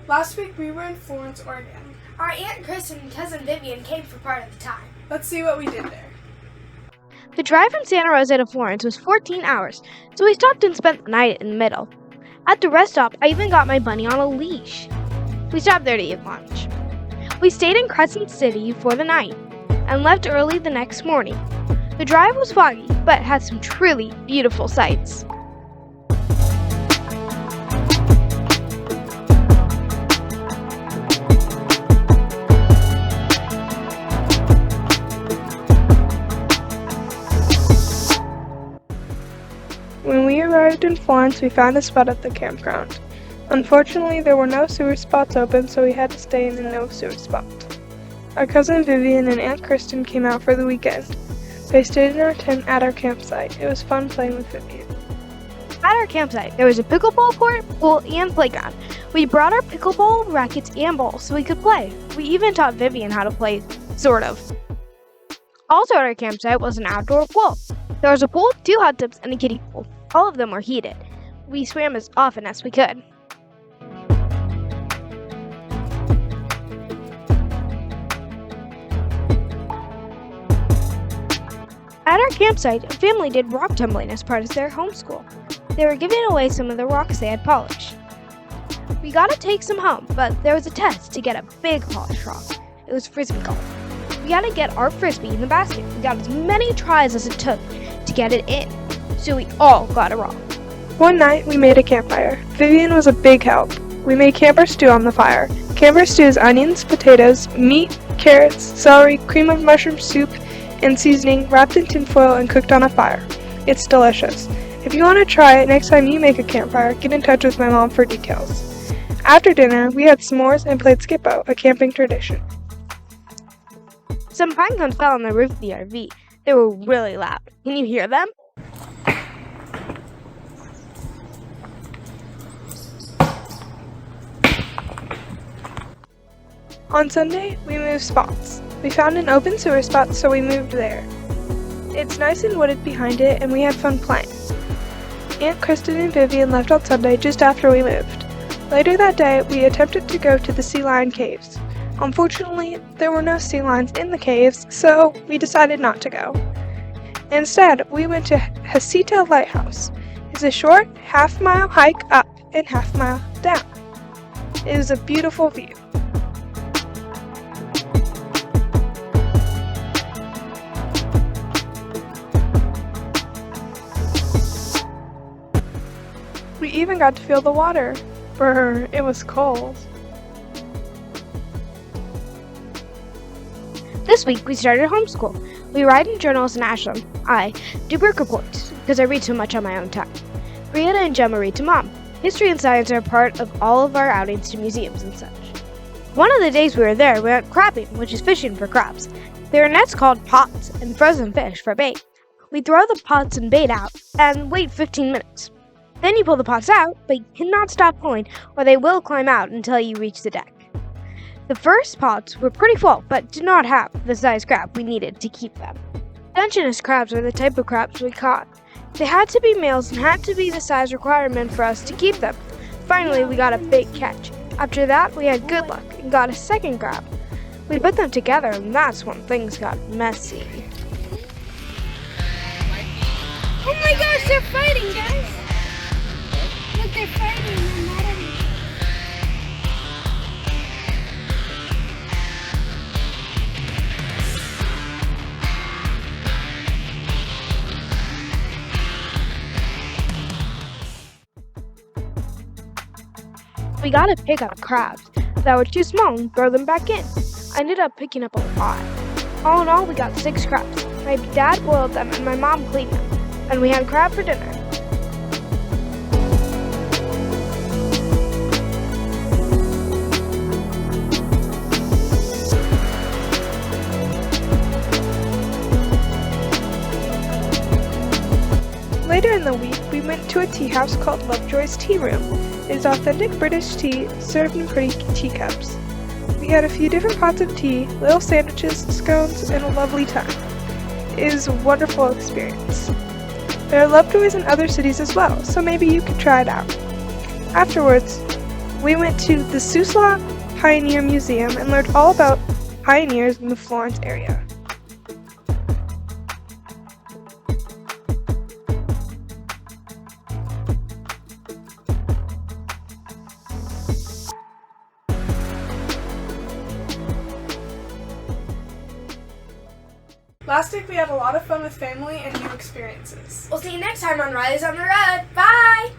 Last week we were in Florence, Oregon. Our Aunt Kristen and Cousin Vivian came for part of the time. Let's see what we did there. The drive from Santa Rosa to Florence was 14 hours, so we stopped and spent the night in the middle. At the rest stop, I even got my bunny on a leash. We stopped there to eat lunch. We stayed in Crescent City for the night and left early the next morning. The drive was foggy, but had some truly beautiful sights. When we arrived in Florence, we found a spot at the campground. Unfortunately, there were no sewer spots open, so we had to stay in the no sewer spot. Our cousin Vivian and Aunt Kristen came out for the weekend. They stayed in our tent at our campsite. It was fun playing with Vivian. At our campsite, there was a pickleball court, pool, and playground. We brought our pickleball rackets and balls so we could play. We even taught Vivian how to play, sort of. Also at our campsite was an outdoor pool. There was a pool, 2 hot tubs, and a kiddie pool. All of them were heated. We swam as often as we could. At our campsite, a family did rock tumbling as part of their homeschool. They were giving away some of the rocks they had polished. We got to take some home, but there was a test to get a big polished rock. It was frisbee golf. We had to get our frisbee in the basket. We got as many tries as it took to get it in, so we all got a rock. One night, we made a campfire. Vivian was a big help. We made camper stew on the fire. Camper stew is onions, potatoes, meat, carrots, celery, cream of mushroom soup, and seasoning wrapped in tinfoil and cooked on a fire. It's delicious. If you want to try it next time you make a campfire, get in touch with my mom for details. After dinner, we had s'mores and played Skip-Bo, a camping tradition. Some pine cones fell on the roof of the RV. They were really loud. Can you hear them? On Sunday, we moved spots. We found an open sewer spot, so we moved there. It's nice and wooded behind it, and we had fun playing. Aunt Kristen and Vivian left on Sunday just after we moved. Later that day, we attempted to go to the sea lion caves. Unfortunately, there were no sea lions in the caves, so we decided not to go. Instead, we went to Hasita Lighthouse. It's a short half-mile hike up and half-mile down. It was a beautiful view. We even got to feel the water. Brr, it was cold. This week, we started homeschool. We write in journals in Ashland. I do work reports, because I read so much on my own time. Brianna and Gemma read to Mom. History and science are part of all of our outings to museums and such. One of the days we were there, we went crabbing, which is fishing for crabs. There are nets called pots and frozen fish for bait. We throw the pots and bait out and wait 15 minutes. Then you pull the pots out, but you cannot stop pulling or they will climb out until you reach the deck. The first pots were pretty full, but did not have the size crab we needed to keep them. Dungeness crabs are the type of crabs we caught. They had to be males and had to be the size requirement for us to keep them. Finally, we got a big catch. After that, we had good luck and got a second crab. We put them together, and that's when things got messy. Oh my gosh, they're fighting, guys! Look, they're fighting. They're mad at me. We got to pick up crabs that were too small and throw them back in. I ended up picking up a lot. All in all, we got 6 crabs. My dad boiled them and my mom cleaned them. And we had crab for dinner. Later in the week, we went to a tea house called Lovejoy's Tea Room. It is authentic British tea served in pretty teacups. We had a few different pots of tea, little sandwiches, scones, and a lovely time. It is a wonderful experience. There are Lovejoys in other cities as well, so maybe you could try it out. Afterwards, We went to the Suslov Pioneer Museum and learned all about pioneers in the Florence area. Last week we had a lot of fun with family and new experiences. We'll see you next time on Riley's on the Road. Bye!